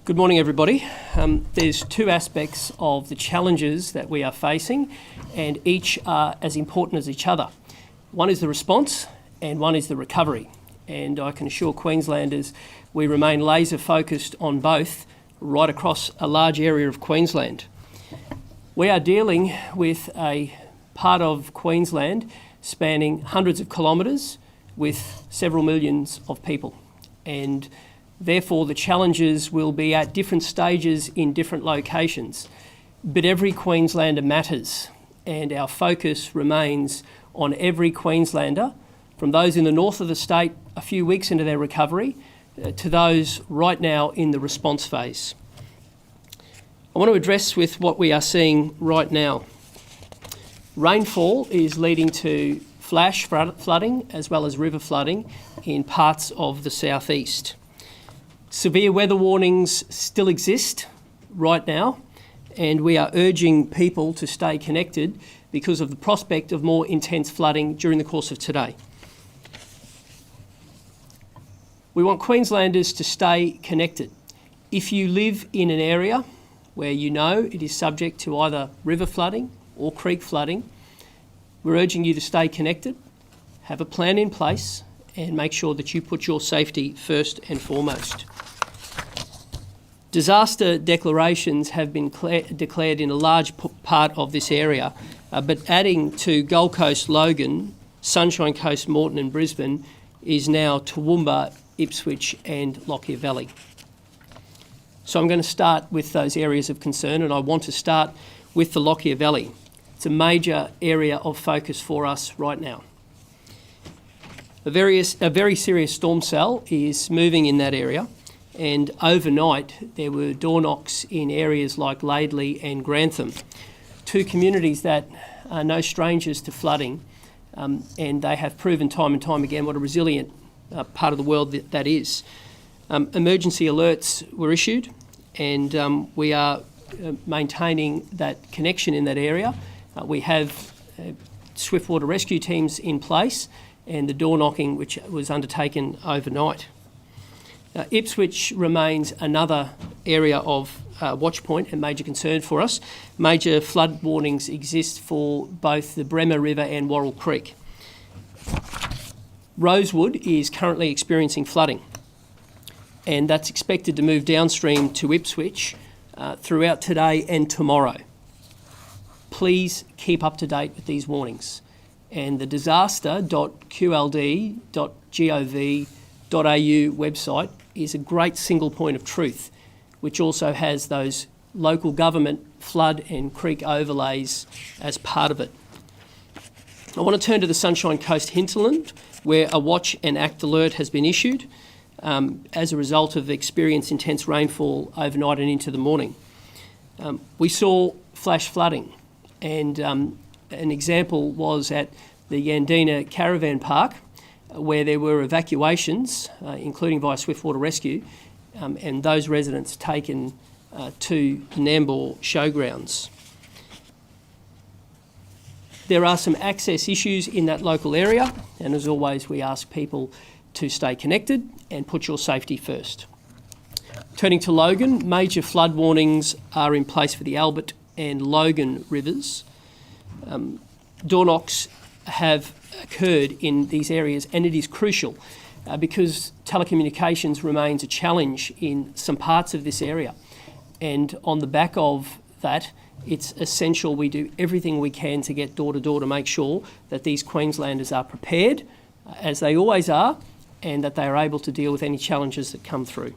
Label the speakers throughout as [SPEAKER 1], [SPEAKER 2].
[SPEAKER 1] Good morning, everybody. There's two aspects of the challenges that we are facing, and each are as important as each other. One is the response and one is the recovery. And I can assure Queenslanders we remain laser focused on both right across a large area of Queensland. We are dealing with a part of Queensland spanning hundreds of kilometres with several millions of people. And therefore, the challenges will be at different stages in different locations. But every Queenslander matters, and our focus remains on every Queenslander, from those in the north of the state a few weeks into their recovery, to those right now in the response phase. I want to address with what we are seeing right now. Rainfall is leading to flash flooding as well as river flooding in parts of the southeast. Severe weather warnings still exist right now, and we are urging people to stay connected because of the prospect of more intense flooding during the course of today. We want Queenslanders to stay connected. If you live in an area where you know it is subject to either river flooding or creek flooding, we're urging you to stay connected, have a plan in place, and make sure that you put your safety first and foremost. Disaster declarations have been declared in a large part of this area, but adding to Gold Coast, Logan, Sunshine Coast, Moreton and Brisbane is now Toowoomba, Ipswich and Lockyer Valley. So I'm going to start with those areas of concern, and I want to start with the Lockyer Valley. It's a major area of focus for us right now. A very serious storm cell is moving in that area, and overnight there were door knocks in areas like Laidley and Grantham, two communities that are no strangers to flooding, and they have proven time and time again what a resilient part of the world that is. Emergency alerts were issued, and we are maintaining that connection in that area. We have swiftwater rescue teams in place, and the door knocking which was undertaken overnight. Ipswich remains another area of watch point and major concern for us. Major flood warnings exist for both the Bremer River and Worrell Creek. Rosewood is currently experiencing flooding, and that's expected to move downstream to Ipswich throughout today and tomorrow. Please keep up to date with these warnings. And the disaster.qld.gov.au website is a great single point of truth, which also has those local government flood and creek overlays as part of it. I want to turn to the Sunshine Coast hinterland, where a watch and act alert has been issued as a result of experienced intense rainfall overnight and into the morning. We saw flash flooding, and an example was at the Yandina Caravan Park, where there were evacuations, including via swiftwater rescue, and those residents taken to Nambour showgrounds. There are some access issues in that local area, and as always we ask people to stay connected and put your safety first. Turning to Logan, major flood warnings are in place for the Albert and Logan rivers. Door knocks have occurred in these areas, and it is crucial because telecommunications remains a challenge in some parts of this area. And on the back of that, it's essential we do everything we can to get door to door to make sure that these Queenslanders are prepared, as they always are, and that they are able to deal with any challenges that come through.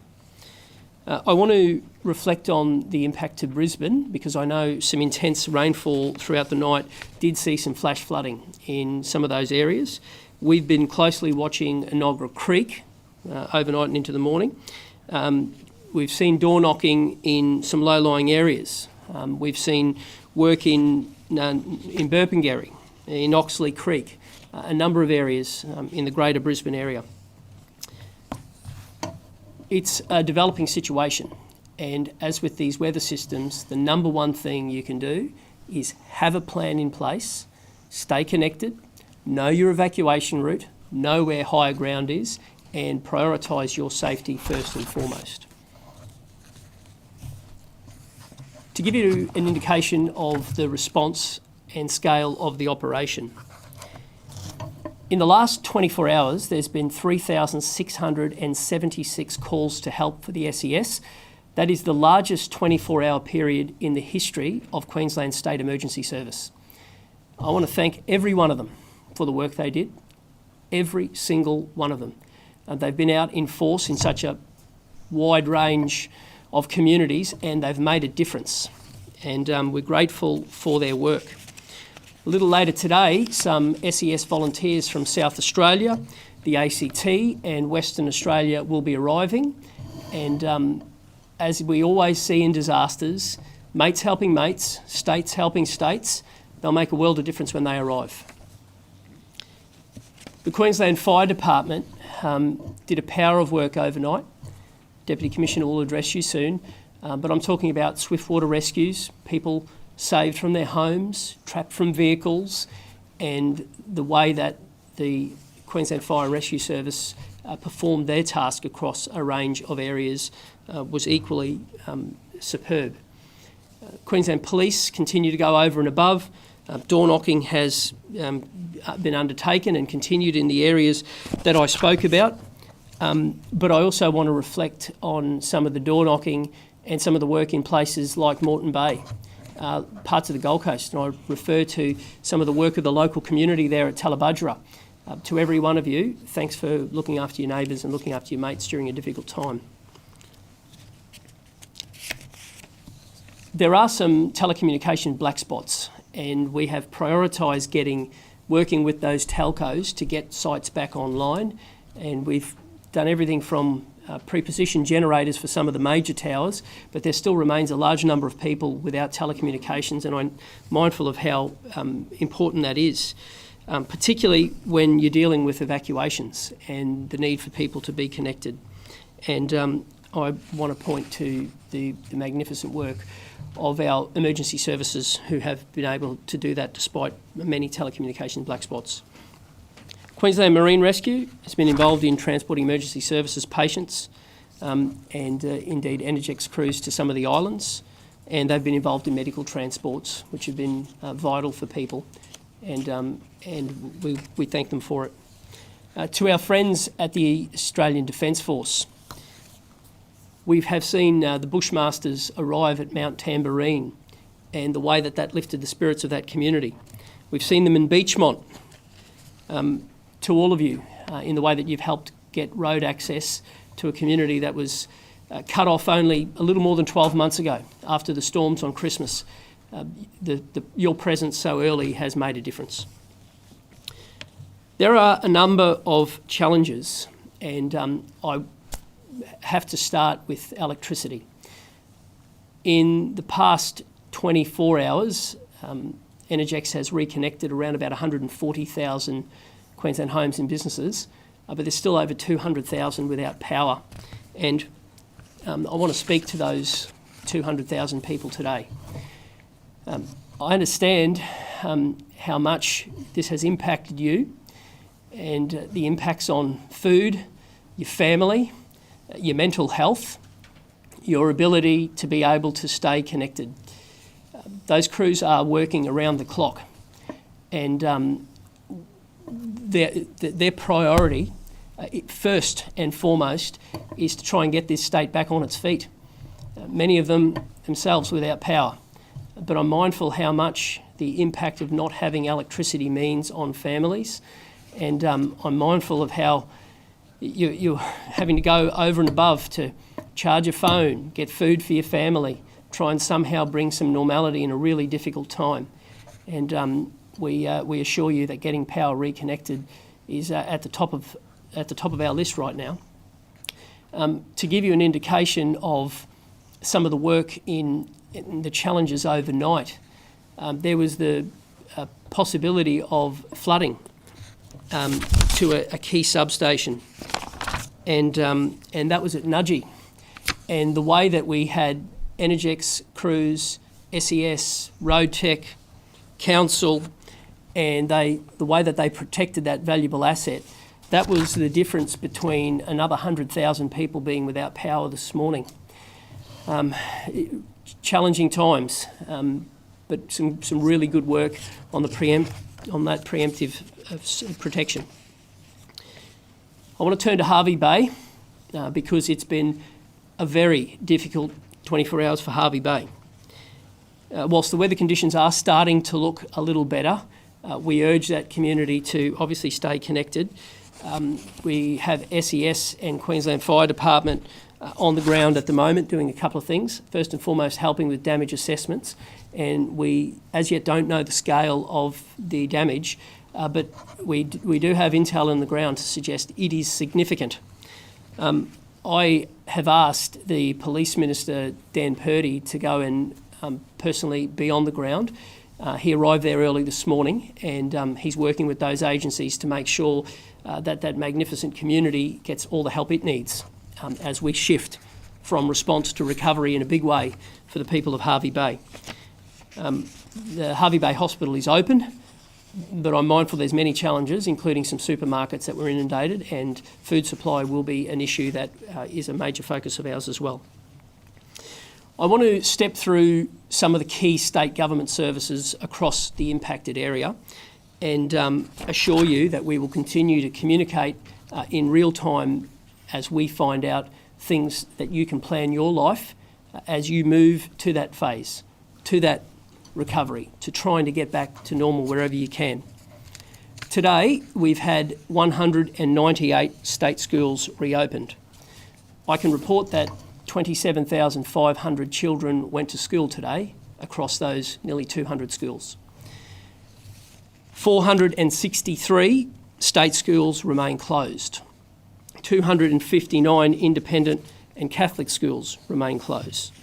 [SPEAKER 1] I want to reflect on the impact to Brisbane, because I know some intense rainfall throughout the night did see some flash flooding in some of those areas. We've been closely watching Enoggera Creek overnight and into the morning. We've seen door knocking in some low-lying areas. We've seen work in Burpengary, in Oxley Creek, a number of areas in the greater Brisbane area. It's a developing situation, and as with these weather systems, the number one thing you can do is have a plan in place, stay connected, know your evacuation route, know where higher ground is, and prioritise your safety first and foremost. To give you an indication of the response and scale of the operation, in the last 24 hours, there's been 3,676 calls to help for the SES. That is the largest 24-hour period in the history of Queensland State Emergency Service. I want to thank every one of them for the work they did, every single one of them. They've been out in force in such a wide range of communities, and they've made a difference. And we're grateful for their work. A little later today, some SES volunteers from South Australia, the ACT and Western Australia will be arriving. And as we always see in disasters, mates helping mates, states helping states, they'll make a world of difference when they arrive. The Queensland Fire Department did a power of work overnight. Deputy Commissioner will address you soon, but I'm talking about swift water rescues, people saved from their homes, trapped from vehicles, and the way that the Queensland Fire and Rescue Service performed their task across a range of areas was equally superb. Queensland Police continue to go over and above. Door knocking has been undertaken and continued in the areas that I spoke about. But I also want to reflect on some of the door knocking and some of the work in places like Moreton Bay, parts of the Gold Coast. And I refer to some of the work of the local community there at Tallabudgera. To every one of you, thanks for looking after your neighbours and looking after your mates during a difficult time. There are some telecommunication black spots, and we have prioritised working with those telcos to get sites back online, and we've done everything from pre-positioned generators for some of the major towers, but there still remains a large number of people without telecommunications, and I'm mindful of how important that is, particularly when you're dealing with evacuations and the need for people to be connected. And I want to point to the magnificent work of our emergency services who have been able to do that despite many telecommunication black spots. Queensland Marine Rescue has been involved in transporting emergency services patients and indeed Energex crews to some of the islands, and they've been involved in medical transports, which have been vital for people, and we thank them for it. To our friends at the Australian Defence Force, we have seen the Bushmasters arrive at Mount Tamborine and the way that that lifted the spirits of that community. We've seen them in Beachmont. To all of you, in the way that you've helped get road access to a community that was cut off only a little more than 12 months ago after the storms on Christmas. Your presence so early has made a difference. There are a number of challenges, and I have to start with electricity. In the past 24 hours, Energex has reconnected around about 140,000 Queensland homes and businesses, but there's still over 200,000 without power. And I want to speak to those 200,000 people today. I understand how much this has impacted you and the impacts on food, your family, your mental health, your ability to be able to stay connected. Those crews are working around the clock, and their priority, first and foremost, is to try and get this state back on its feet. Many of them themselves without power. But I'm mindful how much the impact of not having electricity means on families, and I'm mindful of how you're having to go over and above to charge a phone, get food for your family, try and somehow bring some normality in a really difficult time. And we assure you that getting power reconnected is at the top of our list right now. To give you an indication of some of the work in the challenges overnight, there was the possibility of flooding to a key substation, and that was at Nudgee. And the way that we had Energex crews, SES, Road Tech, Council, and the way that they protected that valuable asset, that was the difference between another 100,000 people being without power this morning. challenging times, but some really good work on that preemptive protection. I want to turn to Hervey Bay because it's been a very difficult 24 hours for Hervey Bay. Whilst the weather conditions are starting to look a little better, we urge that community to obviously stay connected. We have SES and Queensland Fire Department on the ground at the moment doing a couple of things. First and foremost, helping with damage assessments. And we, as yet, don't know the scale of the damage, but we do have intel on the ground to suggest it is significant. I have asked the Police Minister, Dan Purdy, to go and personally be on the ground. He arrived there early this morning, and he's working with those agencies to make sure that magnificent community gets all the help it needs as we shift from response to recovery in a big way for the people of Hervey Bay. The Hervey Bay Hospital is open, but I'm mindful there's many challenges, including some supermarkets that were inundated, and food supply will be an issue that is a major focus of ours as well. I want to step through some of the key state government services across the impacted area and assure you that we will continue to communicate in real time as we find out things that you can plan your life as you move to that phase, to that recovery, to trying to get back to normal wherever you can. Today, we've had 198 state schools reopened. I can report that 27,500 children went to school today across those nearly 200 schools. 463 state schools remain closed. 259 independent and Catholic schools remain closed.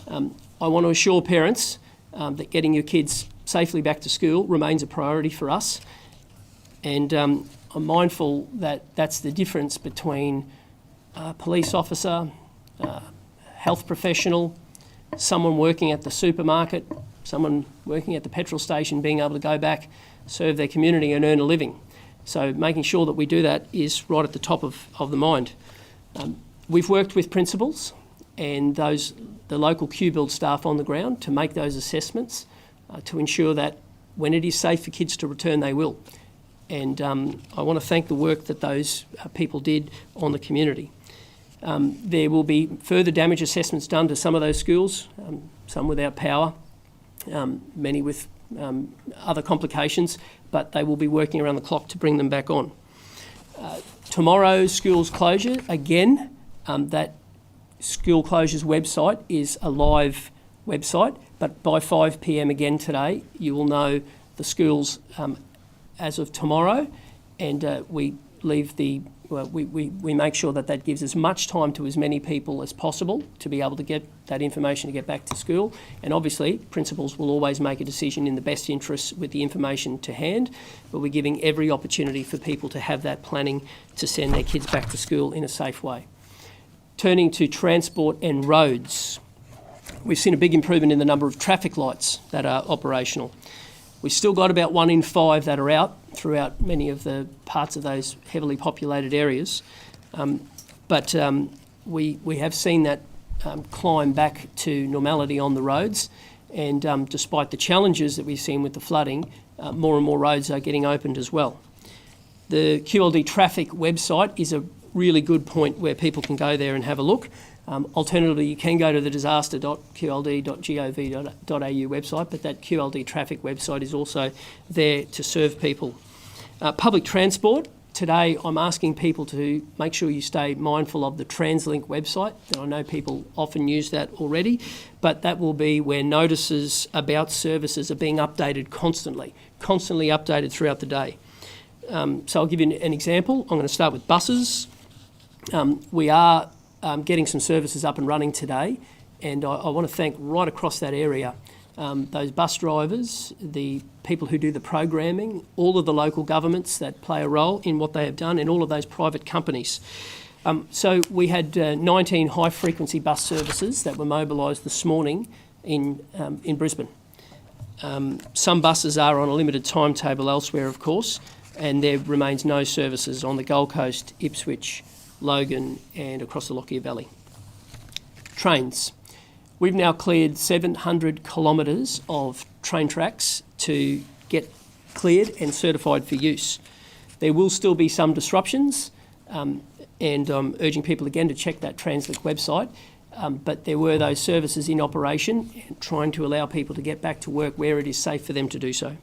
[SPEAKER 1] I want to assure parents that getting your kids safely back to school remains a priority for us, and I'm mindful that that's the difference between a police officer, health professional, someone working at the supermarket, someone working at the petrol station being able to go back, serve their community and earn a living. So making sure that we do that is right at the top of the mind. We've worked with principals and the local QBuild staff on the ground to make those assessments to ensure that when it is safe for kids to return, they will. And I want to thank the work that those people did on the community. There will be further damage assessments done to some of those schools, some without power, many with other complications, but they will be working around the clock to bring them back on. Tomorrow's schools closure, again, that school closures website is a live website, but by 5 p.m. again today, you will know the schools as of tomorrow, and we leave we make sure that gives as much time to as many people as possible to be able to get that information to get back to school. And obviously, principals will always make a decision in the best interests with the information to hand, but we're giving every opportunity for people to have that planning to send their kids back to school in a safe way. Turning to transport and roads, we've seen a big improvement in the number of traffic lights that are operational. We've still got about 1 in 5 that are out throughout many of the parts of those heavily populated areas. But we have seen that climb back to normality on the roads. And despite the challenges that we've seen with the flooding, more and more roads are getting opened as well. The QLD traffic website is a really good point where people can go there and have a look. Alternatively, you can go to the disaster.qld.gov.au website, but that QLD traffic website is also there to serve people. Public transport, today I'm asking people to make sure you stay mindful of the TransLink website. I know people often use that already, but that will be where notices about services are being updated constantly updated throughout the day. So I'll give you an example. I'm going to start with buses. We are getting some services up and running today, and I want to thank right across that area those bus drivers, the people who do the programming, all of the local governments that play a role in what they have done, and all of those private companies. So we had 19 high-frequency bus services that were mobilised this morning in Brisbane. Some buses are on a limited timetable elsewhere, of course, and there remains no services on the Gold Coast, Ipswich, Logan and across the Lockyer Valley. Trains. We've now cleared 700 kilometres of train tracks to get cleared and certified for use. There will still be some disruptions, and I'm urging people again to check that Translink website, but there were those services in operation and trying to allow people to get back to work where it is safe for them to do so.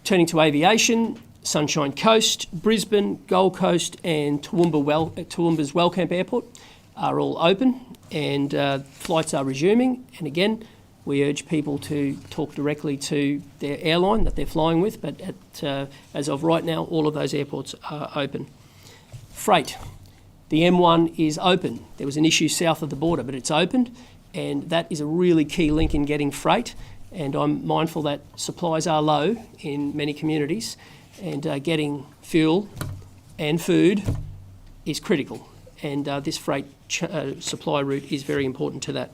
[SPEAKER 1] Turning to aviation, Sunshine Coast, Brisbane, Gold Coast and Toowoomba's Wellcamp Airport are all open, and flights are resuming. And again, we urge people to talk directly to their airline that they're flying with, but as of right now, all of those airports are open. Freight. The M1 is open. There was an issue south of the border, but it's opened, and that is a really key link in getting freight. And I'm mindful that supplies are low in many communities, and getting fuel and food is critical. And this freight supply route is very important to that.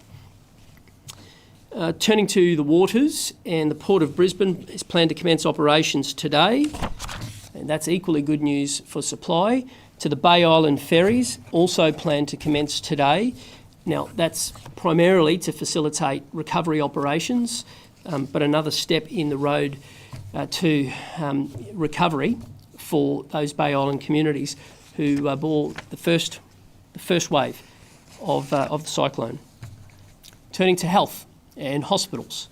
[SPEAKER 1] Turning to the waters, and the Port of Brisbane is planned to commence operations today, and that's equally good news for supply. To the Bay Island ferries, also planned to commence today. Now, that's primarily to facilitate recovery operations, but another step in the road to recovery for those Bay Island communities who bore the first wave of the cyclone. Turning to health and hospitals.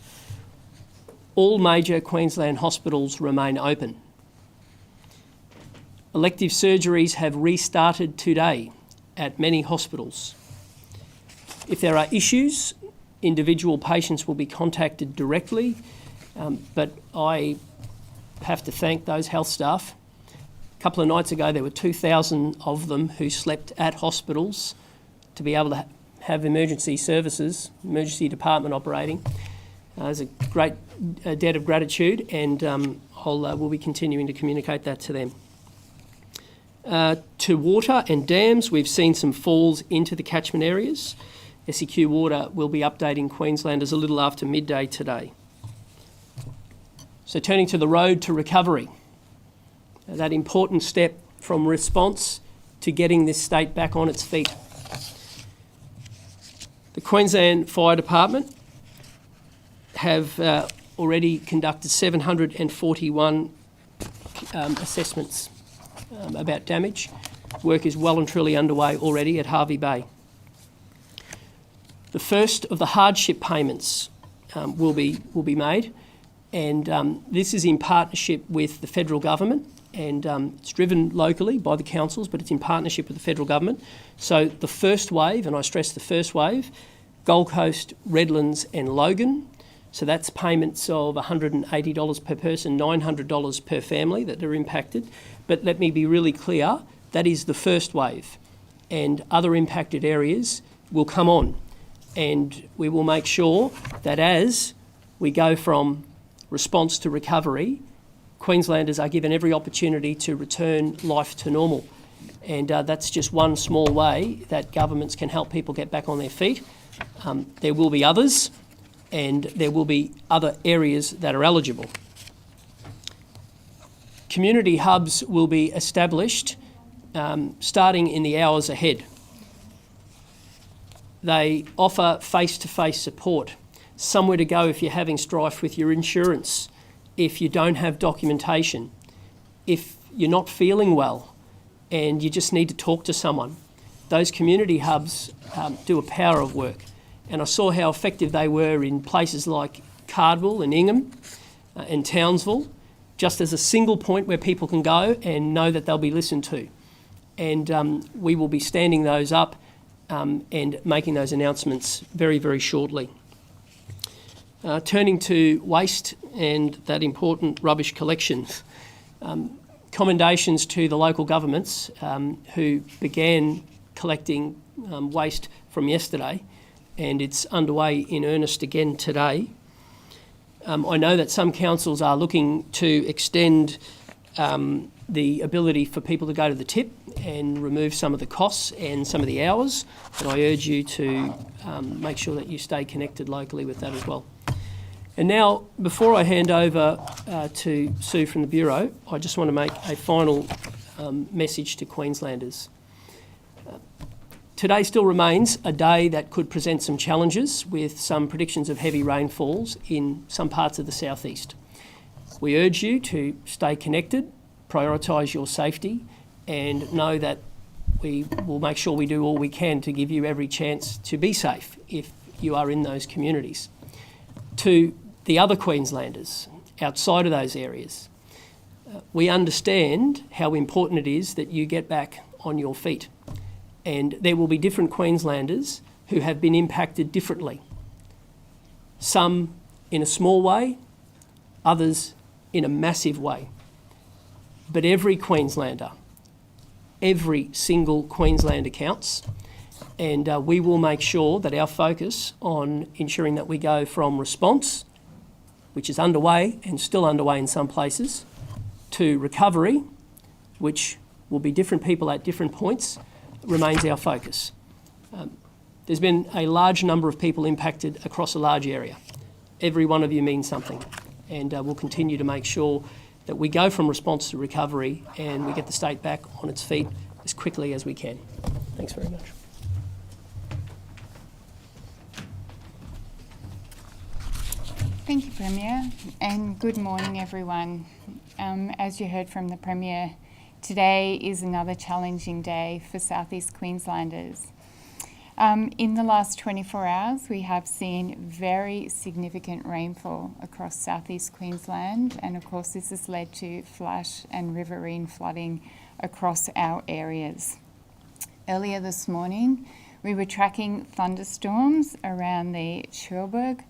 [SPEAKER 1] All major Queensland hospitals remain open. Elective surgeries have restarted today at many hospitals. If there are issues, individual patients will be contacted directly, but I have to thank those health staff. A couple of nights ago, there were 2,000 of them who slept at hospitals to be able to have emergency services, emergency department operating. There's a great debt of gratitude, and we'll be continuing to communicate that to them. To water and dams, we've seen some falls into the catchment areas. SEQ Water will be updating Queenslanders a little after midday today. So turning to the road to recovery, that important step from response to getting this state back on its feet. The Queensland Fire Department have already conducted 741 assessments about damage. Work is well and truly underway already at Hervey Bay. The first of the hardship payments will be made, and this is in partnership with the federal government, and it's driven locally by the councils, but it's in partnership with the federal government. So the first wave, and I stress the first wave, Gold Coast, Redlands and Logan. So that's payments of $180 per person, $900 per family that are impacted. But let me be really clear, that is the first wave, and other impacted areas will come on. And we will make sure that as we go from response to recovery, Queenslanders are given every opportunity to return life to normal. And that's just one small way that governments can help people get back on their feet. There will be others, and there will be other areas that are eligible. Community hubs will be established starting in the hours ahead. They offer face-to-face support, somewhere to go if you're having strife with your insurance, if you don't have documentation, if you're not feeling well and you just need to talk to someone. Those community hubs do a power of work. And I saw how effective they were in places like Cardwell and Ingham and Townsville, just as a single point where people can go and know that they'll be listened to. And we will be standing those up and making those announcements very, very shortly. Turning to waste and that important rubbish collection. Commendations to the local governments who began collecting waste from yesterday, and it's underway in earnest again today. I know that some councils are looking to extend the ability for people to go to the tip and remove some of the costs and some of the hours, but I urge you to make sure that you stay connected locally with that as well. And now, before I hand over to Sue from the Bureau, I just want to make a final message to Queenslanders. Today still remains a day that could present some challenges with some predictions of heavy rainfalls in some parts of the southeast. We urge you to stay connected, prioritise your safety, and know that we will make sure we do all we can to give you every chance to be safe if you are in those communities. To the other Queenslanders outside of those areas, we understand how important it is that you get back on your feet. And there will be different Queenslanders who have been impacted differently. Some in a small way, others in a massive way. But every Queenslander, every single Queenslander counts, and we will make sure that our focus on ensuring that we go from response, which is underway and still underway in some places, to recovery, which will be different people at different points, remains our focus. There's been a large number of people impacted across a large area. Every one of you means something, and we'll continue to make sure that we go from response to recovery and we get the state back on its feet as quickly as we can. Thanks very much.
[SPEAKER 2] Thank you, Premier, and good morning, everyone. As you heard from the Premier, today is another challenging day for South East Queenslanders. In the last 24 hours, we have seen very significant rainfall across South East Queensland, and of course this has led to flash and riverine flooding across our areas. Earlier this morning, we were tracking thunderstorms around the Cherbourg,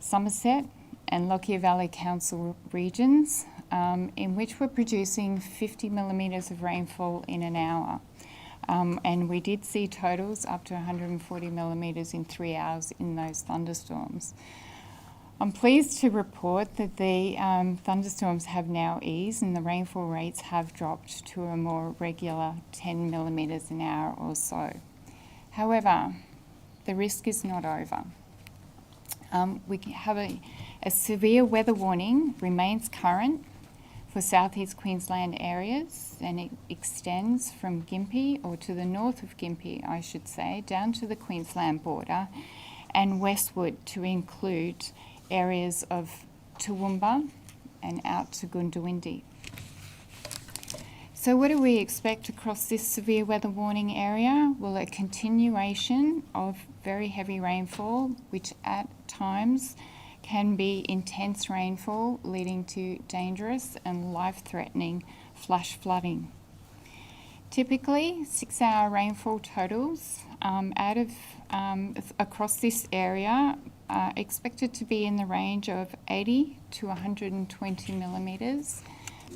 [SPEAKER 2] Somerset and Lockyer Valley Council regions, in which we're producing 50 millimetres of rainfall in an hour. And we did see totals up to 140 millimetres in 3 hours in those thunderstorms. I'm pleased to report that the thunderstorms have now eased and the rainfall rates have dropped to a more regular 10 millimetres an hour or so. However, the risk is not over. We have a severe weather warning remains current for South East Queensland areas, and it extends from Gympie, or to the north of Gympie, I should say, down to the Queensland border and westward to include areas of Toowoomba and out to Goondiwindi. So what do we expect across this severe weather warning area? Well, a continuation of very heavy rainfall, which at times can be intense rainfall leading to dangerous and life-threatening flash flooding. Typically, 6-hour rainfall totals across this area are expected to be in the range of 80 to 120 millimetres,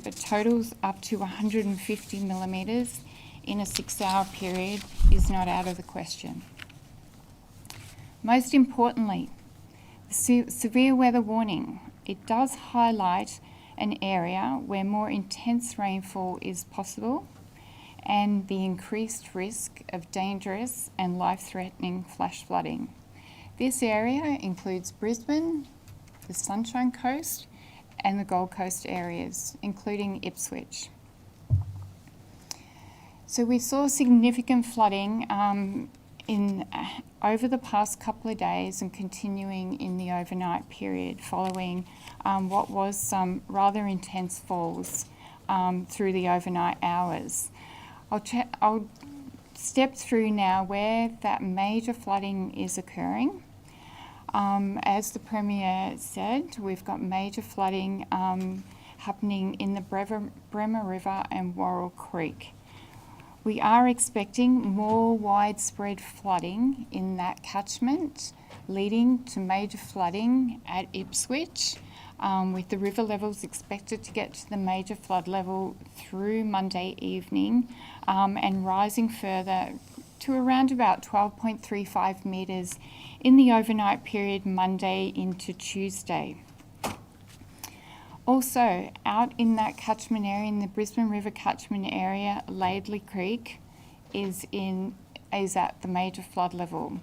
[SPEAKER 2] but totals up to 150 millimetres in a 6-hour period is not out of the question. Most importantly, the severe weather warning, it does highlight an area where more intense rainfall is possible and the increased risk of dangerous and life-threatening flash flooding. This area includes Brisbane, the Sunshine Coast and the Gold Coast areas, including Ipswich. So we saw significant flooding over the past couple of days and continuing in the overnight period following what was some rather intense falls through the overnight hours. I'll step through now where that major flooding is occurring. As the Premier said, we've got major flooding happening in the Bremer River and Worrell Creek. We are expecting more widespread flooding in that catchment, leading to major flooding at Ipswich, with the river levels expected to get to the major flood level through Monday evening and rising further to around about 12.35 metres in the overnight period Monday into Tuesday. Also, out in that catchment area, in the Brisbane River catchment area, Laidley Creek is at the major flood level.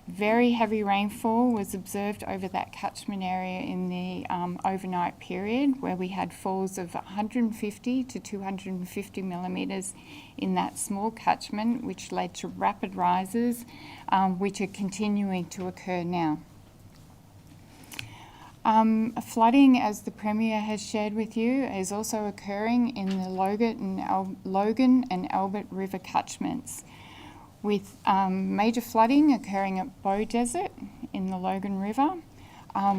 [SPEAKER 2] Very heavy rainfall was observed over that catchment area in the overnight period, where we had falls of 150 to 250 millimetres in that small catchment, which led to rapid rises, which are continuing to occur now. Flooding, as the Premier has shared with you, is also occurring in the Logan and Albert River catchments, with major flooding occurring at Bow Desert in the Logan River,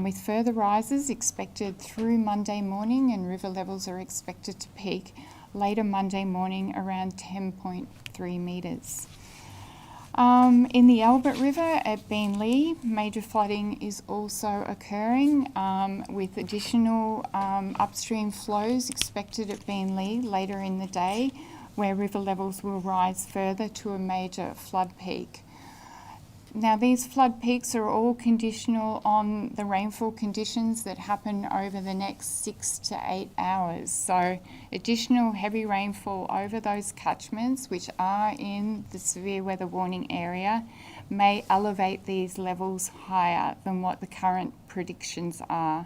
[SPEAKER 2] with further rises expected through Monday morning, and river levels are expected to peak later Monday morning around 10.3 metres. In the Albert River at Beenleigh, major flooding is also occurring, with additional upstream flows expected at Beenleigh later in the day, where river levels will rise further to a major flood peak. Now, these flood peaks are all conditional on the rainfall conditions that happen over the next 6 to 8 hours. So additional heavy rainfall over those catchments, which are in the severe weather warning area, may elevate these levels higher than what the current predictions are.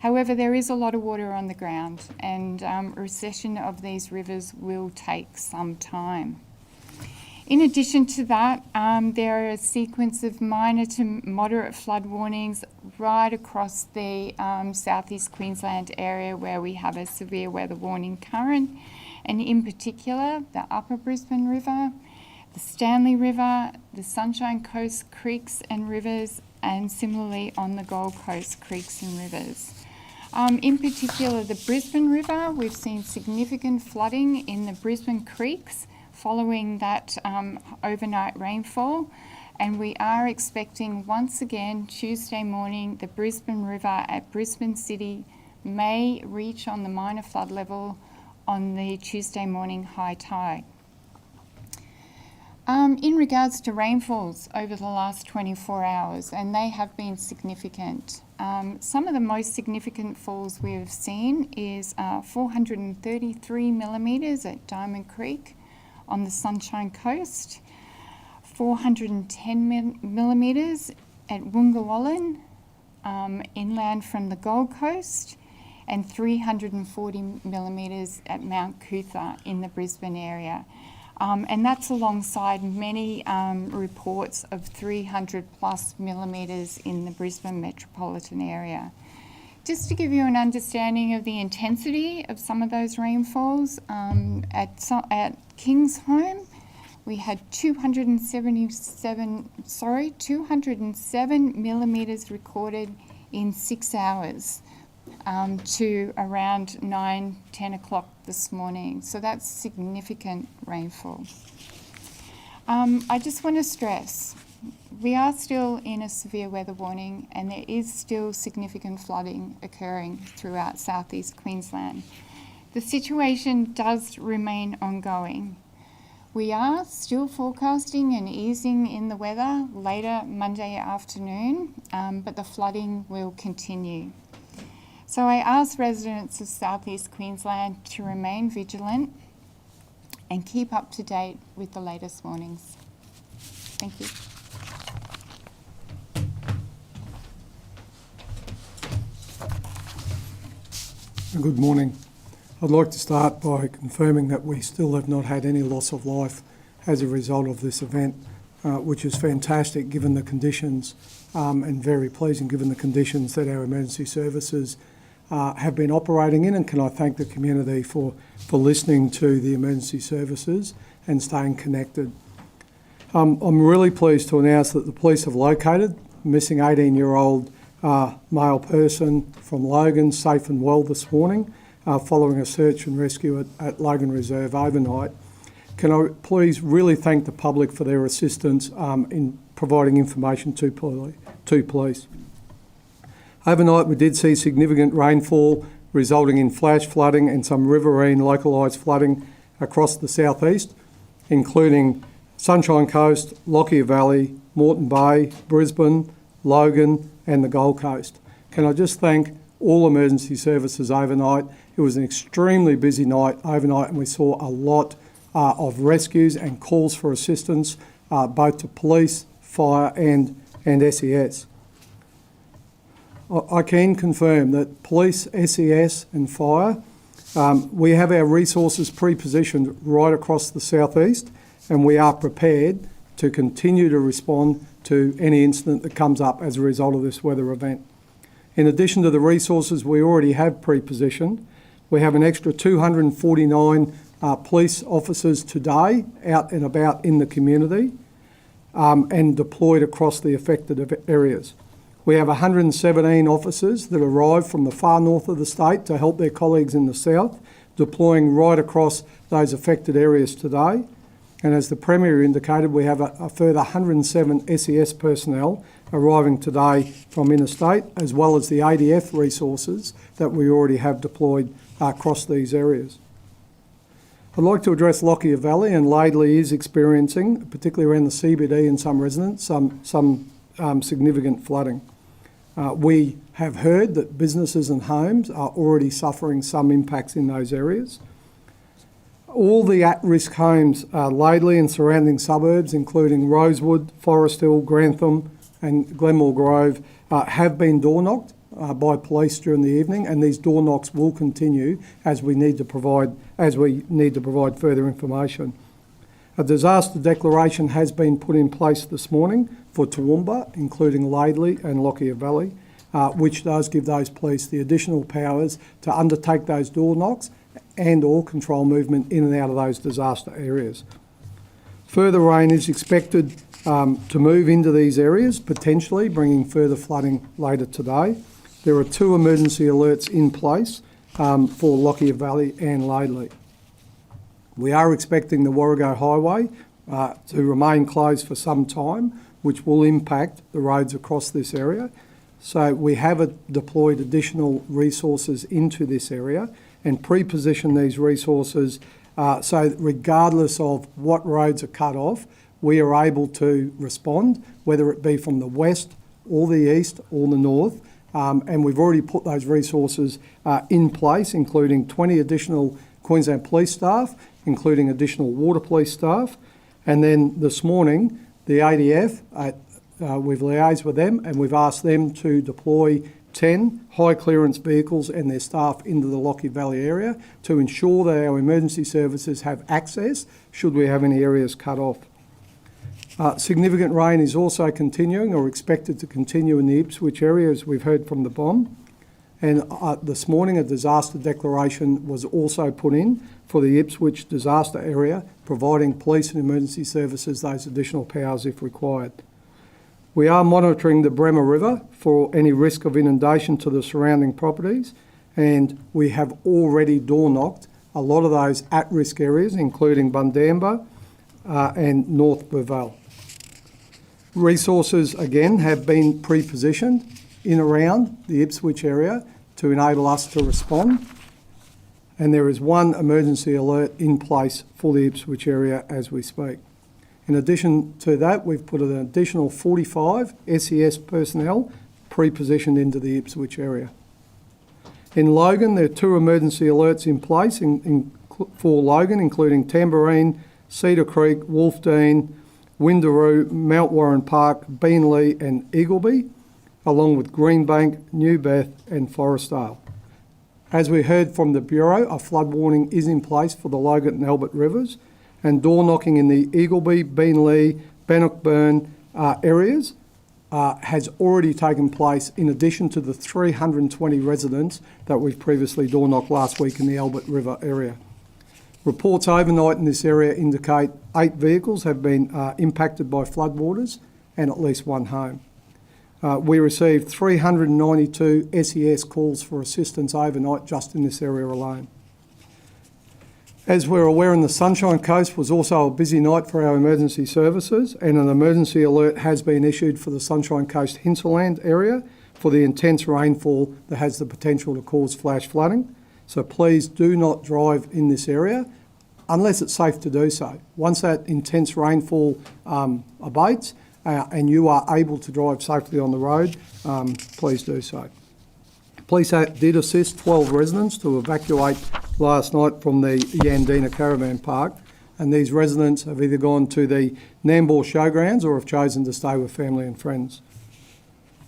[SPEAKER 2] However, there is a lot of water on the ground, and recession of these rivers will take some time. In addition to that, there are a sequence of minor to moderate flood warnings right across the southeast Queensland area, where we have a severe weather warning current, and in particular the Upper Brisbane River, the Stanley River, the Sunshine Coast creeks and rivers, and similarly on the Gold Coast creeks and rivers. In particular, the Brisbane River, we've seen significant flooding in the Brisbane creeks following that overnight rainfall, and we are expecting once again Tuesday morning the Brisbane River at Brisbane City may reach on the minor flood level on the Tuesday morning high tide. In regards to rainfalls over the last 24 hours, and they have been significant. Some of the most significant falls we have seen is 433 millimetres at Diamond Creek on the Sunshine Coast, 410 millimetres at Woongawallan, inland from the Gold Coast, and 340 millimetres at Mount Cootha in the Brisbane area. And that's alongside many reports of 300 plus millimetres in the Brisbane metropolitan area. Just to give you an understanding of the intensity of some of those rainfalls, at Kingsholm, we had 207 millimetres recorded in 6 hours to around 9-10 o'clock this morning. So that's significant rainfall. I just want to stress, we are still in a severe weather warning, and there is still significant flooding occurring throughout southeast Queensland. The situation does remain ongoing. We are still forecasting an easing in the weather later Monday afternoon, but the flooding will continue. So I ask residents of southeast Queensland to remain vigilant and keep up to date with the latest warnings. Thank you.
[SPEAKER 3] Good morning. I'd like to start by confirming that we still have not had any loss of life as a result of this event, which is fantastic given the conditions and very pleasing given the conditions that our emergency services have been operating in. And can I thank the community for listening to the emergency services and staying connected. I'm really pleased to announce that the police have located a missing 18-year-old male person from Logan safe and well this morning following a search and rescue at Logan Reserve overnight. Can I please really thank the public for their assistance in providing information to police. Overnight we did see significant rainfall resulting in flash flooding and some riverine localised flooding across the southeast, including Sunshine Coast, Lockyer Valley, Moreton Bay, Brisbane, Logan and the Gold Coast. Can I just thank all emergency services overnight. It was an extremely busy night overnight, and we saw a lot of rescues and calls for assistance, both to police, fire and and SES. I can confirm that police, SES and fire, we have our resources pre-positioned right across the southeast, and we are prepared to continue to respond to any incident that comes up as a result of this weather event. In addition to the resources we already have pre-positioned, we have an extra 249 police officers today out and about in the community and deployed across the affected areas. We have 117 officers that arrived from the far north of the state to help their colleagues in the south, deploying right across those affected areas today. And as the Premier indicated, we have a further 107 SES personnel arriving today from interstate, as well as the ADF resources that we already have deployed across these areas. I'd like to address Lockyer Valley, and Laidley is experiencing, particularly around the CBD and some residents, some significant flooding. We have heard that businesses and homes are already suffering some impacts in those areas. All the at-risk homes, Laidley and surrounding suburbs, including Rosewood, Forest Hill, Grantham and Glenmore Grove, have been door knocked by police during the evening, and these door knocks will continue as we need to provide further information. A disaster declaration has been put in place this morning for Toowoomba, including Laidley and Lockyer Valley, which does give those police the additional powers to undertake those door knocks and or control movement in and out of those disaster areas. Further rain is expected to move into these areas, potentially bringing further flooding later today. There are 2 emergency alerts in place for Lockyer Valley and Laidley. We are expecting the Warrego Highway to remain closed for some time, which will impact the roads across this area. So we have deployed additional resources into this area and pre-positioned these resources so that regardless of what roads are cut off, we are able to respond, whether it be from the west or the east or the north. And we've already put those resources in place, including 20 additional Queensland Police staff, including additional Water Police staff. And then this morning, the ADF, we've liaised with them and we've asked them to deploy 10 high clearance vehicles and their staff into the Lockyer Valley area to ensure that our emergency services have access should we have any areas cut off. Significant rain is also continuing or expected to continue in the Ipswich area, as we've heard from the BOM. And this morning a disaster declaration was also put in for the Ipswich disaster area, providing police and emergency services those additional powers if required. We are monitoring the Bremer River for any risk of inundation to the surrounding properties, and we have already door knocked a lot of those at-risk areas, including Bundamba and North Burvale. Resources, again, have been pre-positioned in around the Ipswich area to enable us to respond. And there is 1 emergency alert in place for the Ipswich area as we speak. In addition to that, we've put an additional 45 SES personnel pre-positioned into the Ipswich area. In Logan, there are 2 emergency alerts in place for Logan, including Tamborine, Cedar Creek, Wolfdean, Windaroo, Mount Warren Park, Beenleigh and Eagleby, along with Greenbank, New Beth and Forestdale. As we heard from the Bureau, a flood warning is in place for the Logan and Albert rivers, and door knocking in the Eagleby, Beenleigh, Bannockburn areas has already taken place, in addition to the 320 residents that we've previously door knocked last week in the Albert River area. Reports overnight in this area indicate 8 vehicles have been impacted by floodwaters and at least 1 home. We received 392 SES calls for assistance overnight just in this area alone. As we're aware, in the Sunshine Coast was also a busy night for our emergency services, and an emergency alert has been issued for the Sunshine Coast hinterland area for the intense rainfall that has the potential to cause flash flooding. So please do not drive in this area unless it's safe to do so. Once that intense rainfall abates and you are able to drive safely on the road, please do so. Police did assist 12 residents to evacuate last night from the Yandina Caravan Park, and these residents have either gone to the Nambour Showgrounds or have chosen to stay with family and friends.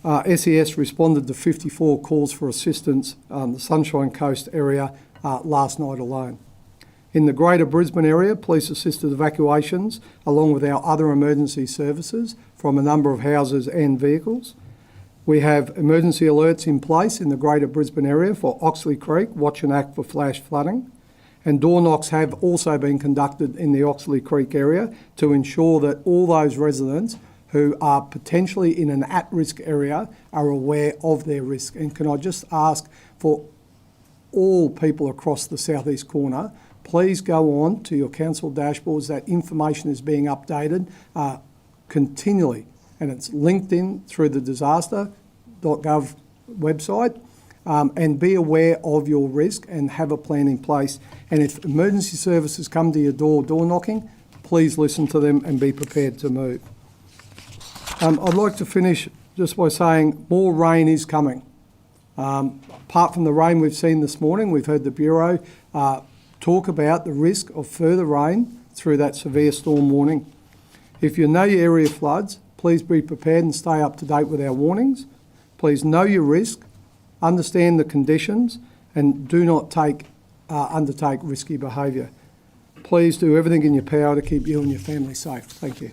[SPEAKER 3] SES responded to 54 calls for assistance on the Sunshine Coast area last night alone. In the Greater Brisbane area, police assisted evacuations along with our other emergency services from a number of houses and vehicles. We have emergency alerts in place in the Greater Brisbane area for Oxley Creek, watch and act for flash flooding. And door knocks have also been conducted in the Oxley Creek area to ensure that all those residents who are potentially in an at-risk area are aware of their risk. And can I just ask for all people across the southeast corner, please go on to your council dashboards. That information is being updated continually, and it's linked in through the disaster.gov website. And be aware of your risk and have a plan in place. And if emergency services come to your door knocking, please listen to them and be prepared to move. I'd like to finish just by saying more rain is coming. Apart from the rain we've seen this morning, we've heard the Bureau talk about the risk of further rain through that severe storm warning. If you know your area floods, please be prepared and stay up to date with our warnings. Please know your risk, understand the conditions, and do not undertake risky behaviour. Please do everything in your power to keep you and your family safe. Thank you.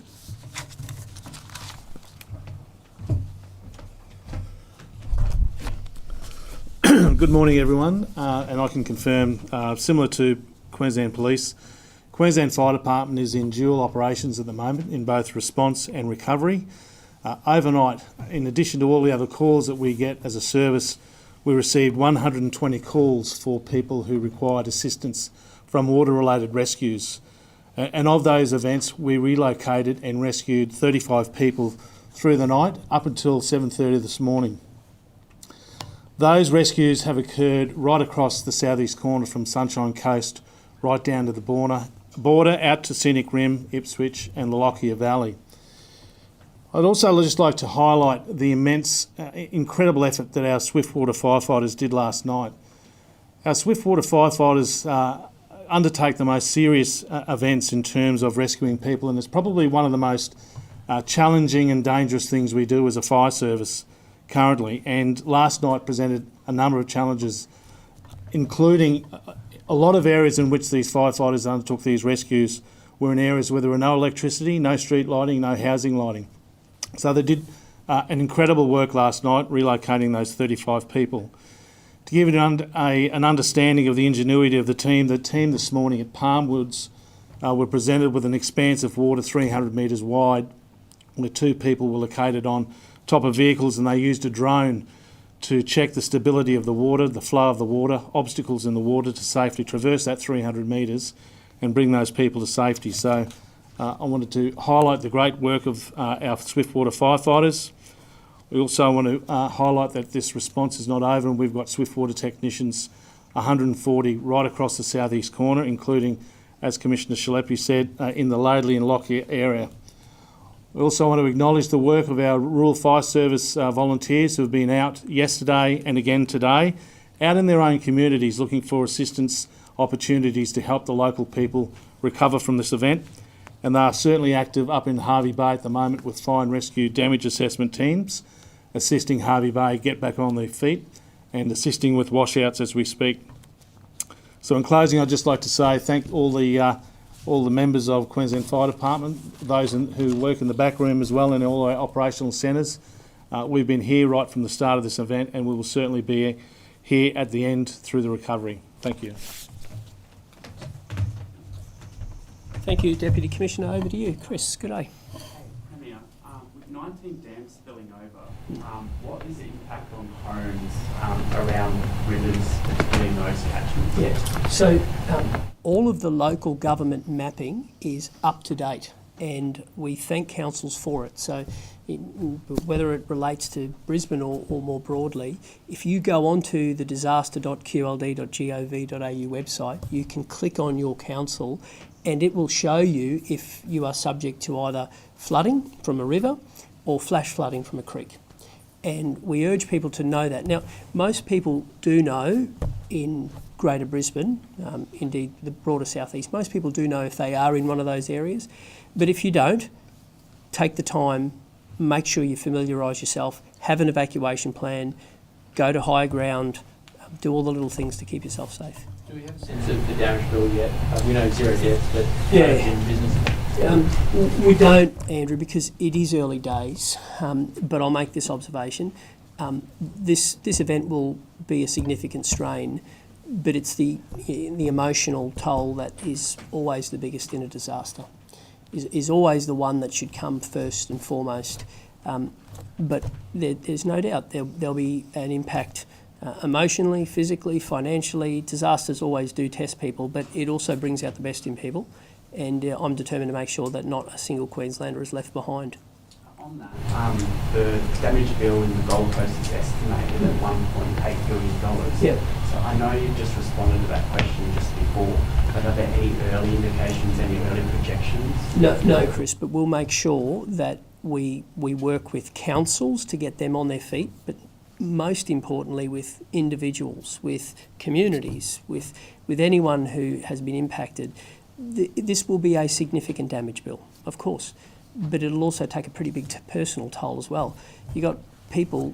[SPEAKER 4] Good morning, everyone, and I can confirm, similar to Queensland Police, Queensland Fire Department is in dual operations at the moment in both response and recovery. Overnight, in addition to all the other calls that we get as a service, we received 120 calls for people who required assistance from water-related rescues. And of those events, we relocated and rescued 35 people through the night up until 7:30 this morning. Those rescues have occurred right across the southeast corner from Sunshine Coast right down to the border out to Scenic Rim, Ipswich and the Lockyer Valley. I'd also just like to highlight the immense, incredible effort that our Swiftwater firefighters did last night. Our Swiftwater firefighters undertake the most serious events in terms of rescuing people, and it's probably one of the most challenging and dangerous things we do as a fire service currently. And last night presented a number of challenges, including a lot of areas in which these firefighters undertook these rescues were in areas where there were no electricity, no street lighting, no housing lighting. So they did an incredible work last night relocating those 35 people. To give you an understanding of the ingenuity of the team this morning at Palmwoods were presented with an expanse of water 300 metres wide, where 2 people were located on top of vehicles, and they used a drone to check the stability of the water, the flow of the water, obstacles in the water to safely traverse that 300 metres and bring those people to safety. So I wanted to highlight the great work of our Swiftwater firefighters. We also want to highlight that this response is not over, and we've got Swiftwater technicians, 140 right across the southeast corner, including, as Commissioner Shalepi said, in the Laidley and Lockyer area. We also want to acknowledge the work of our Rural Fire Service volunteers who have been out yesterday and again today, out in their own communities looking for assistance opportunities to help the local people recover from this event. And they are certainly active up in Hervey Bay at the moment with fire and rescue damage assessment teams, assisting Hervey Bay get back on their feet and assisting with washouts as we speak. So in closing, I'd just like to say thank all the members of Queensland Fire Department, those who work in the back room as well in all our operational centres. We've been here right from the start of this event, and we will certainly be here at the end through the recovery. Thank you.
[SPEAKER 1] Thank you, Deputy Commissioner. Over to you. Chris, good day.
[SPEAKER 5] Premier, with 19 dams spilling over, what is the impact on homes around rivers, particularly in those catchments?
[SPEAKER 1] Yeah. So all of the local government mapping is up to date, and we thank councils for it. So whether it relates to Brisbane or more broadly, if you go onto the disaster.qld.gov.au website, you can click on your council and it will show you if you are subject to either flooding from a river or flash flooding from a creek. And we urge people to know that. Now, most people do know in Greater Brisbane, indeed the broader southeast, most people do know if they are in one of those areas. But if you don't, take the time, make sure you familiarise yourself, have an evacuation plan, go to higher ground, do all the little things to keep yourself safe.
[SPEAKER 6] Do we have a sense of the damage bill yet? We know zero deaths, but
[SPEAKER 1] Yeah.
[SPEAKER 6] in business.
[SPEAKER 1] We don't, Andrew, because it is early days, but I'll make this observation. This event will be a significant strain, but it's the emotional toll that is always the biggest in a disaster, is always the one that should come first and foremost. But there's no doubt there'll be an impact emotionally, physically, financially. Disasters always do test people, but it also brings out the best in people. And I'm determined to make sure that not a single Queenslander is left behind.
[SPEAKER 5] On that, the damage bill in the Gold Coast is estimated at $1.8 billion.
[SPEAKER 1] Yeah.
[SPEAKER 5] So I know you've just responded to that question just before, but are there any early indications, any early projections?
[SPEAKER 1] No, Chris, but we'll make sure that we work with councils to get them on their feet, but most importantly with individuals, with communities, with anyone who has been impacted. This will be a significant damage bill, of course, but it'll also take a pretty big personal toll as well. You got people,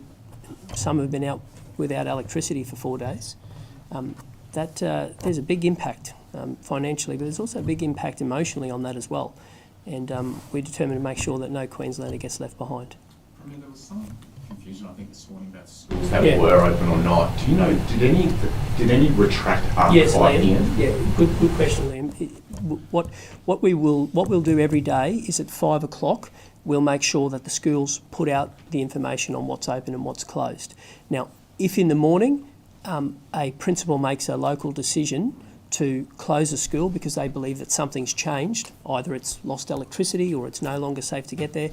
[SPEAKER 1] some have been out without electricity for 4 days. There's a big impact financially, but there's also a big impact emotionally on that as well. And we're determined to make sure that no Queenslander gets left behind.
[SPEAKER 7] I mean, there was some confusion, I think, this morning about schools that were open or not. Do you know, did any retract after
[SPEAKER 1] Yes,
[SPEAKER 7] 5
[SPEAKER 1] Liam.
[SPEAKER 7] p.m?
[SPEAKER 1] Yeah, good question, Liam. What we'll do every day is at 5 o'clock, we'll make sure that the schools put out the information on what's open and what's closed. Now, if in the morning a principal makes a local decision to close a school because they believe that something's changed, either it's lost electricity or it's no longer safe to get there,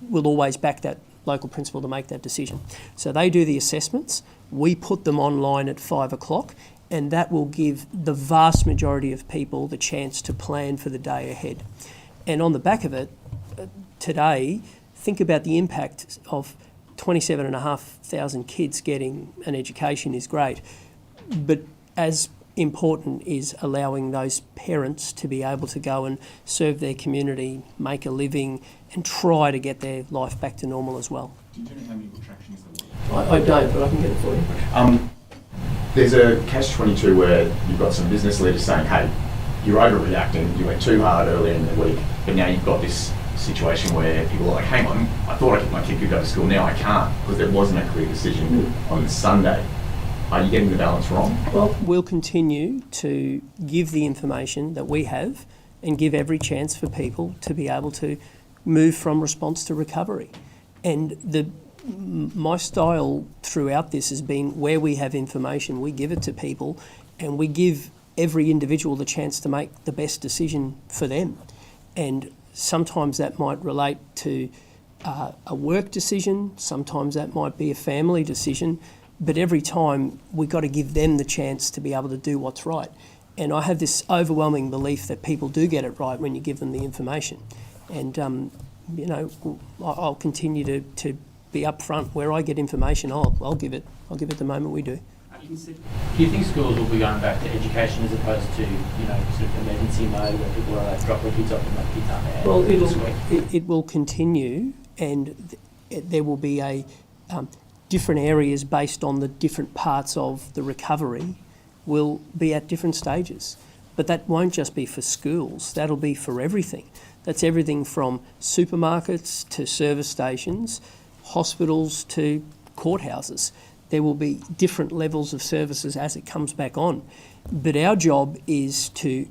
[SPEAKER 1] we'll always back that local principal to make that decision. So they do the assessments, we put them online at 5 o'clock, and that will give the vast majority of people the chance to plan for the day ahead. And on the back of it, today, think about the impact of 27,500 kids getting an education is great, but as important is allowing those parents to be able to go and serve their community, make a living, and try to get their life back to normal as well.
[SPEAKER 7] Do you know how many retractions there were?
[SPEAKER 1] I don't, but I can get it for you.
[SPEAKER 7] There's a catch-22 where you've got some business leaders saying, hey, you're overreacting, you went too hard earlier in the week, but now you've got this situation where people are like, hang on, I thought my kid could go to school, now I can't, because there wasn't a clear decision on Sunday. Are you getting the balance wrong?
[SPEAKER 1] Well, we'll continue to give the information that we have and give every chance for people to be able to move from response to recovery. And my style throughout this has been where we have information, we give it to people and we give every individual the chance to make the best decision for them. And sometimes that might relate to a work decision, sometimes that might be a family decision, but every time we've got to give them the chance to be able to do what's right. And I have this overwhelming belief that people do get it right when you give them the information. And, I'll continue to be upfront where I get information. I'll give it the moment we do.
[SPEAKER 6] Do you think schools will be going back to education as opposed to, sort of emergency mode where people are like, drop their kids off and my kids aren't there?
[SPEAKER 1] Well, it will continue, and there will be a different areas based on the different parts of the recovery will be at different stages. But that won't just be for schools, that'll be for everything. That's everything from supermarkets to service stations, hospitals to courthouses. There will be different levels of services as it comes back on. But our job is to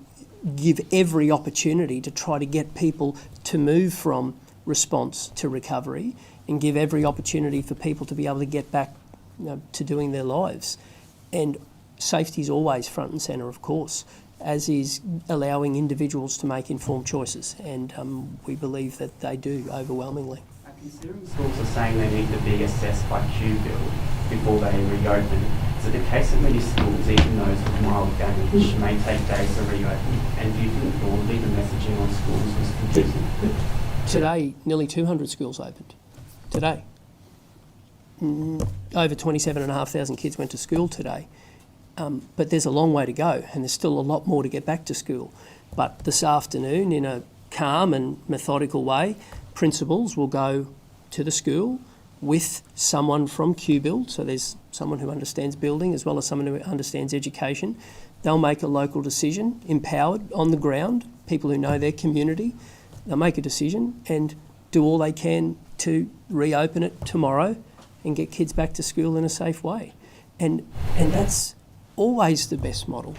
[SPEAKER 1] give every opportunity to try to get people to move from response to recovery and give every opportunity for people to be able to get back to doing their lives. And safety is always front and centre, of course, as is allowing individuals to make informed choices. And we believe that they do overwhelmingly.
[SPEAKER 5] Considering schools are saying they need to be assessed by Q-bill before they reopen, is it the case that many schools, even those with mild damage, may take days to reopen? And do you think broadly the messaging on schools was confusing?
[SPEAKER 1] Today, nearly 200 schools opened. Today. Over 27,500 kids went to school today. But there's a long way to go, and there's still a lot more to get back to school. But this afternoon, in a calm and methodical way, principals will go to the school, with someone from QBuild, so there's someone who understands building as well as someone who understands education. They'll make a local decision, empowered on the ground, people who know their community. They'll make a decision and do all they can to reopen it tomorrow and get kids back to school in a safe way. And that's always the best model.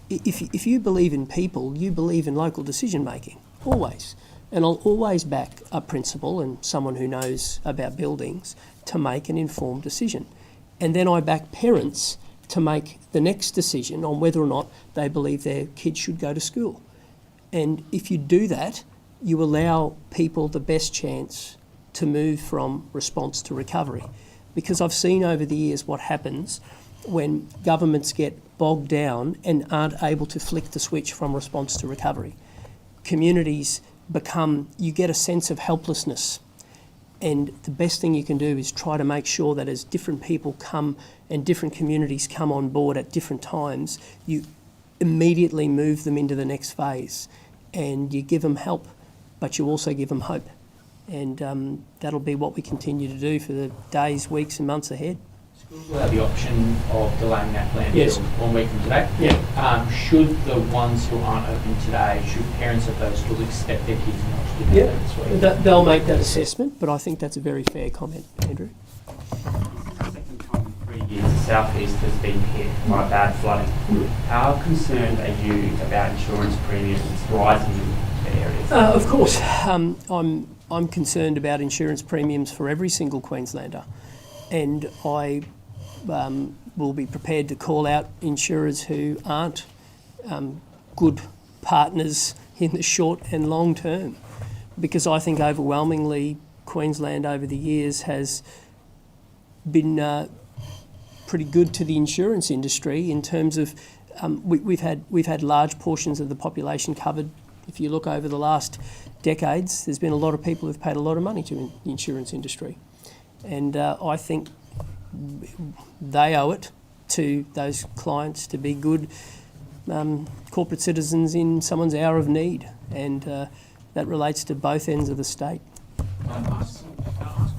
[SPEAKER 1] If you believe in people, you believe in local decision making, always. And I'll always back a principal and someone who knows about buildings to make an informed decision. And then I back parents to make the next decision on whether or not they believe their kids should go to school. And if you do that, you allow people the best chance to move from response to recovery. Because I've seen over the years what happens when governments get bogged down and aren't able to flick the switch from response to recovery. Communities you get a sense of helplessness. And the best thing you can do is try to make sure that as different people come and different communities come on board at different times, you immediately move them into the next phase and you give them help, but you also give them hope. And that'll be what we continue to do for the days, weeks and months ahead.
[SPEAKER 6] Schools will have the option of delaying that plan
[SPEAKER 1] Yes.
[SPEAKER 6] until 1 week from today.
[SPEAKER 1] Yeah.
[SPEAKER 6] Should the ones who aren't open today, should parents of those schools expect their kids not to do
[SPEAKER 1] Yeah.
[SPEAKER 6] that this week?
[SPEAKER 1] They'll make that assessment, but I think that's a very fair comment, Andrew.
[SPEAKER 5] Second time in 3 years, the southeast has been hit by bad flooding. How concerned are you about insurance premiums rising in the areas?
[SPEAKER 1] Of course, I'm concerned about insurance premiums for every single Queenslander, and I will be prepared to call out insurers who aren't good partners in the short and long term, because I think overwhelmingly Queensland over the years has been pretty good to the insurance industry in terms of we've had large portions of the population covered. If you look over the last decades, there's been a lot of people who've paid a lot of money to the insurance industry. And I think they owe it to those clients to be good corporate citizens in someone's hour of need. And that relates to both ends of the state.
[SPEAKER 6] Can I ask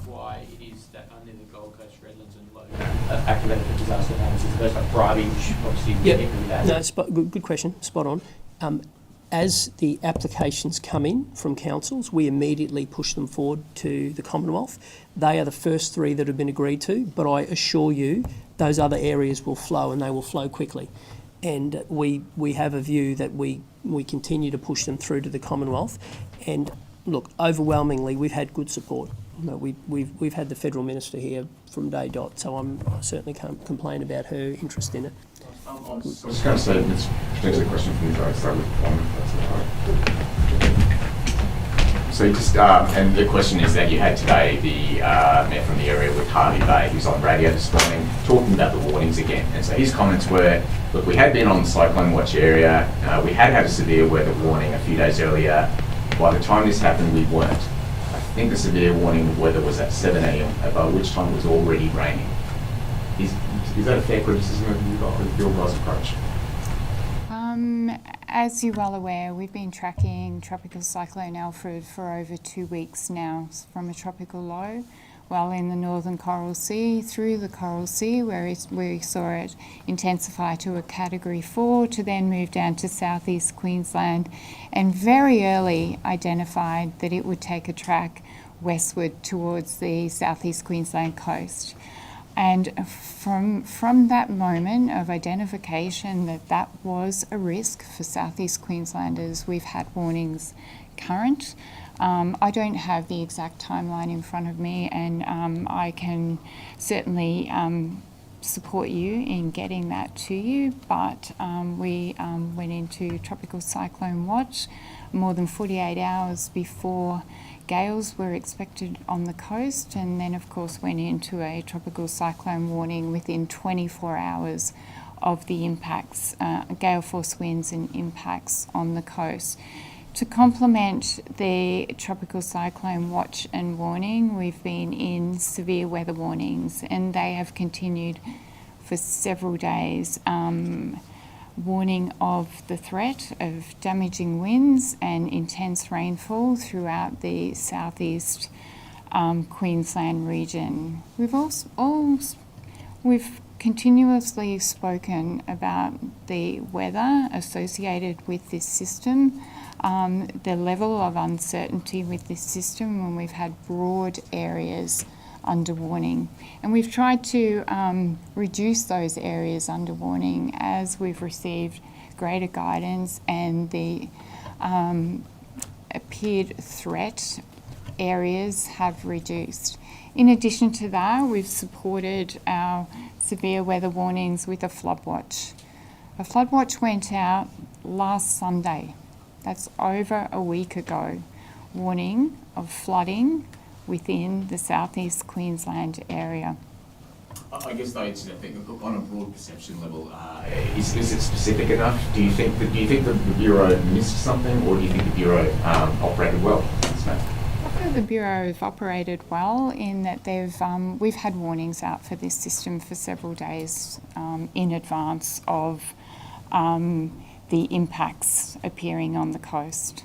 [SPEAKER 6] why it is that only the Gold Coast, Redlands and Logan are activated for disaster payments as opposed to like Bribey, which obviously is equally bad?
[SPEAKER 1] No, good question, spot on. As the applications come in from councils, we immediately push them forward to the Commonwealth. They are the first 3 that have been agreed to, but I assure you those other areas will flow and they will flow quickly. And we have a view that we continue to push them through to the Commonwealth. And look, overwhelmingly, we've had good support. You know, we've had the Federal Minister here from day dot, so I certainly can't complain about her interest in it.
[SPEAKER 7] I was just going to say, it's potentially a question for you guys, start with one, if that's all right. So just, and the question is that you had today the mayor from the area with Harvey Bay, who's on radio this morning, talking about the warnings again. And so his comments were, look, we had been on the cyclone watch area, we had a severe weather warning a few days earlier. By the time this happened, we weren't. I think the severe warning weather was at 7 a.m, by which time it was already raining. Is that a fair criticism of your guys' approach?
[SPEAKER 2] As you're well aware, we've been tracking Tropical Cyclone Alfred for over 2 weeks now from a tropical low, well in the northern Coral Sea, through the Coral Sea where we saw it intensify to a Category 4 to then move down to southeast Queensland, and very early identified that it would take a track westward towards the southeast Queensland coast. And from that moment of identification that was a risk for southeast Queenslanders, we've had warnings current. I don't have the exact timeline in front of me, and I can certainly support you in getting that to you, but we went into Tropical Cyclone Watch more than 48 hours before gales were expected on the coast, and then of course went into a tropical cyclone warning within 24 hours of the impacts, gale force winds and impacts on the coast. To complement the tropical cyclone watch and warning, we've been in severe weather warnings, and they have continued for several days. Warning of the threat of damaging winds and intense rainfall throughout the southeast Queensland region. We've continuously spoken about the weather associated with this system, the level of uncertainty with this system when we've had broad areas under warning. And we've tried to reduce those areas under warning as we've received greater guidance and the appeared threat areas have reduced. In addition to that, we've supported our severe weather warnings with a flood watch. A flood watch went out last Sunday, that's over a week ago, warning of flooding within the southeast Queensland area.
[SPEAKER 7] I guess though, it's, I think, on a broad perception level, is it specific enough? Do you think that the Bureau missed something, or do you think the Bureau operated well?
[SPEAKER 2] The Bureau have operated well in that we've had warnings out for this system for several days in advance of the impacts appearing on the coast.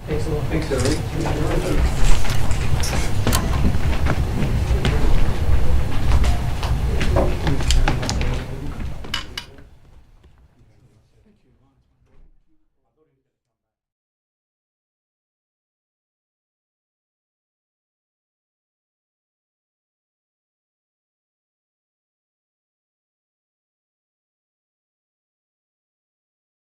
[SPEAKER 1] Thanks a lot. Thanks, Doreen.